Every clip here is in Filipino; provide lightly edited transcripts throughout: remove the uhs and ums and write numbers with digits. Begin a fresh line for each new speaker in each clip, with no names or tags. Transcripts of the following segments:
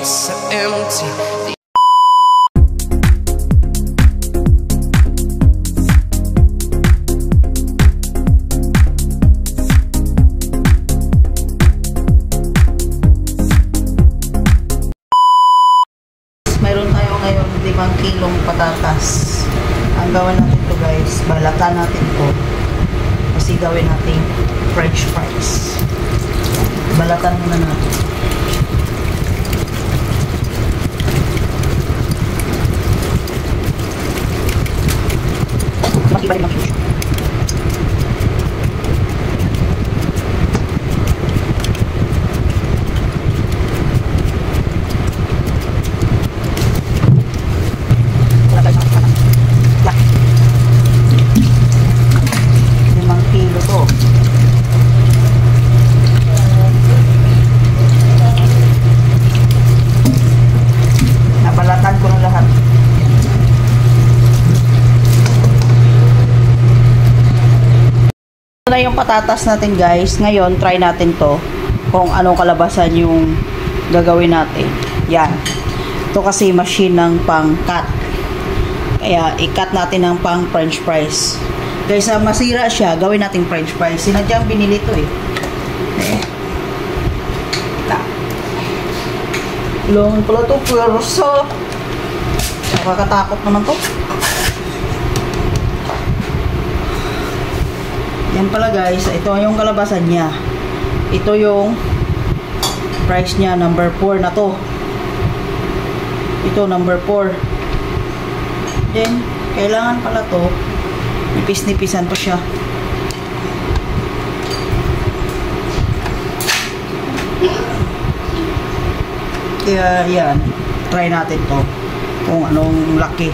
streets are empty.
Mayroon tayo ngayon 5 kilong patatas. Ang gawin natin to guys, balatan natin to. Kasi gawin natin french fries. Balatan muna natin. Makibalik lang siya. Na yung patatas natin guys. Ngayon try natin to kung anong kalabasan yung gagawin natin. Yan, ito kasi machine ng pang cut, kaya i-cut natin ng pang french fries guys. Masira siya, gawin natin french fries. Sinadyang binili to eh. Long pala to, pero so nakakatakot naman to. Yan pala guys, ito yung kalabasan niya. Ito yung price niya, number 4 na to. Ito number 4. Then, kailangan pala to, nipis-nipisan pa siya. Kaya yan, try natin to kung anong laki.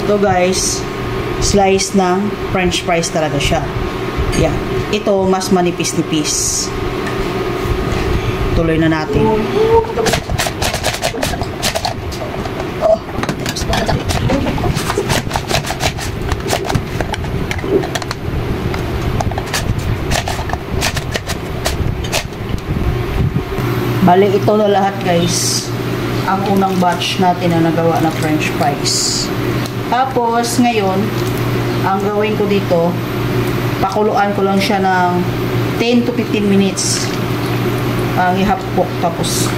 Ito guys, slice ng french fries talaga siya. Yan. Ito mas manipis-nipis. Tuloy na natin. Bali ito na lahat guys, ang unang batch natin na nagawa na french fries. Tapos, ngayon, ang gawin ko dito, pakuluan ko lang siya ng 10 to 15 minutes. Ang ihapok, tapos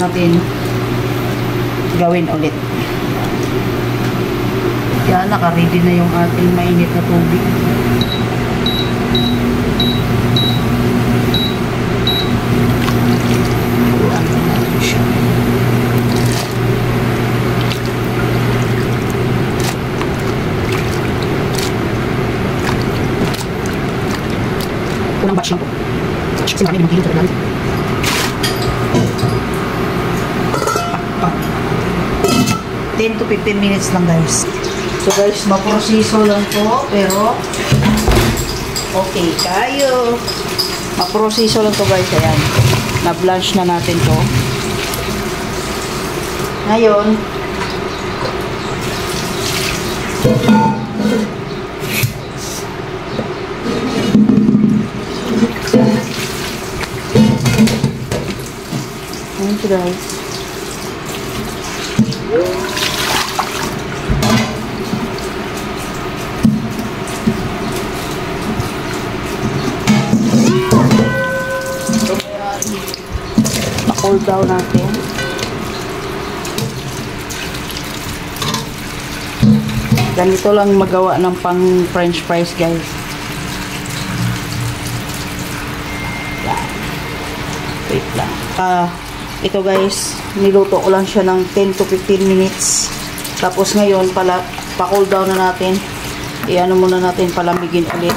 natin gawin ulit. Yan, naka-ready na yung ating mainit na tubig. Pakuluan lang natin siya. Unang batch lang po. Kasi marami 5 kilo talaga. 10 to 15 minutes lang guys. So guys, maproseso lang po, pero okay kayo. Maproseso lang to guys. Ayan, na-blanch na natin to. Ngayon, thank you guys. Pa-cool down natin. Ganito lang magawa ng pang french fries guys. Wait lang. Ito guys, niluto ko lang siya ng 10 to 15 minutes. Tapos ngayon pala, pa-cool down na natin. I-ano muna natin, palamigin ulit.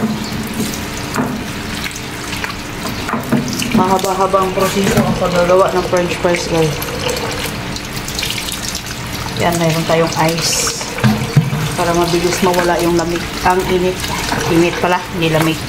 Mahaba-habang proseso ang paggagawa ng french fries guys. Yan, mayroon tayong ice para mabilis mawala yung lamig. Ang init. Init pala, hindi lamig.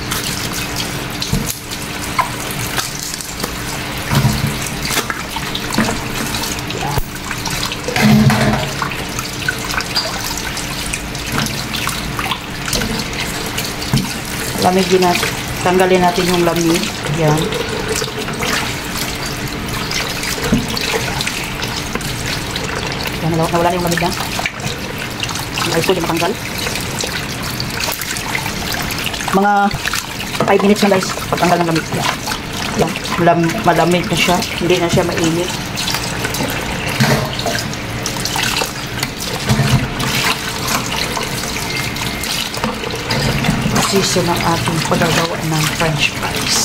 Lamigin natin. Tanggalin natin yung lamig. Yan. Yan, nawala na yung lamig na. Yung ice cold yung matanggal. Mga 5 minutes na guys, pagtanggal ng lamig. Yan. Yan. Malamig na siya. Hindi na siya mainit. Proseso ng ating paggagawa ng french fries.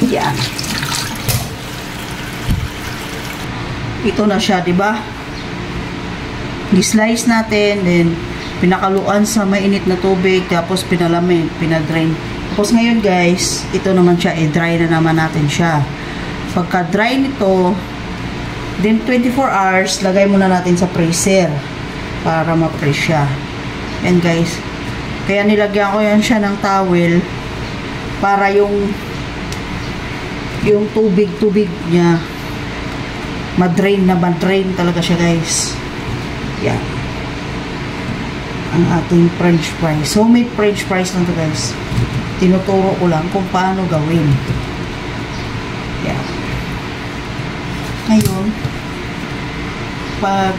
Yan. Ito na siya, 'di ba? Gi-slice natin, then pinakaluan sa mainit na tubig, tapos pinalamig, pinadrain. Tapos ngayon guys, ito naman siya, i-dry na naman natin siya. Pagka dry nito, then 24 hours, lagay muna natin sa freezer para ma-freeze siya. And guys, kaya nilagyan ko yan siya ng towel para yung tubig niya madrain talaga siya guys. Yan. Ang ating french fries. Homemade french fries lang to guys. Tinuturo ko lang kung paano gawin. Yan. Ngayon, pag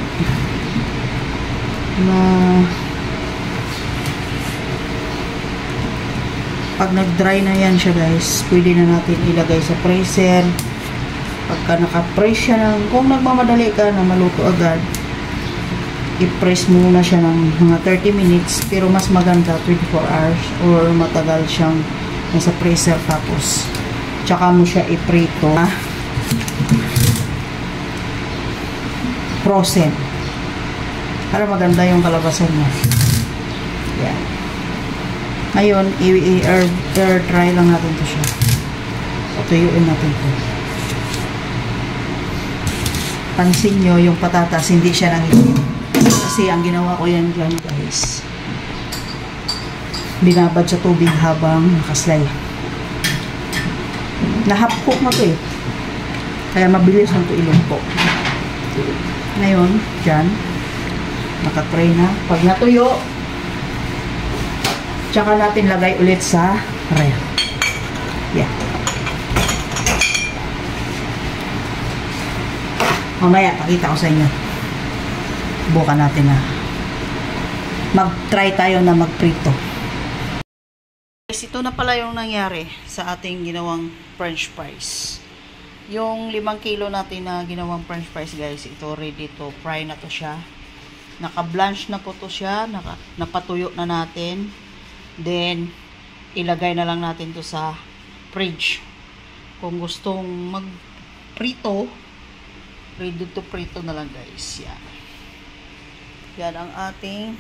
nag-dry na yan siya guys, pwede na natin ilagay sa freezer. Pagka naka-press siya kung nagmamadali ka na maluto agad, i-press muna siya ng mga 30 minutes, pero mas maganda 24 hours or matagal siyang nasa freezer, tapos tsaka mo siya iprito. Frozen para maganda yung kalabasan mo. Yan. Ngayon, i-air dry lang natin to siya. Patuyuin natin to. Pansin nyo, yung patatas, hindi siya nangitim. Kasi ang ginawa ko yan dyan, guys. Binabad sa tubig habang nakaslay. Nahapkok na to eh. Kaya mabilis lang ito ilumpo. Ngayon, dyan, nakatry na. Pag natuyo, tsaka natin lagay ulit sa ref. Yeah. Mamaya, pakita ko sa inyo. Bukan natin na. Mag-try tayo na magprito. Guys, ito na pala yung nangyari sa ating ginawang french fries. Yung 5 kilo natin na ginawang french fries, guys, ito ready to fry na to siya. Naka-blanch na po to siya. Napatuyo na natin. Then, ilagay na lang natin to sa fridge. Kung gustong mag-prito, ready to prito na lang guys. Yan. Yan ang ating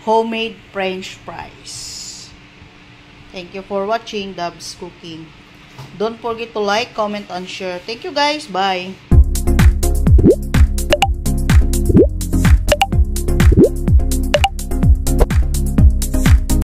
homemade french fries. Thank you for watching Dubs Cooking. Don't forget to like, comment, and share. Thank you guys. Bye.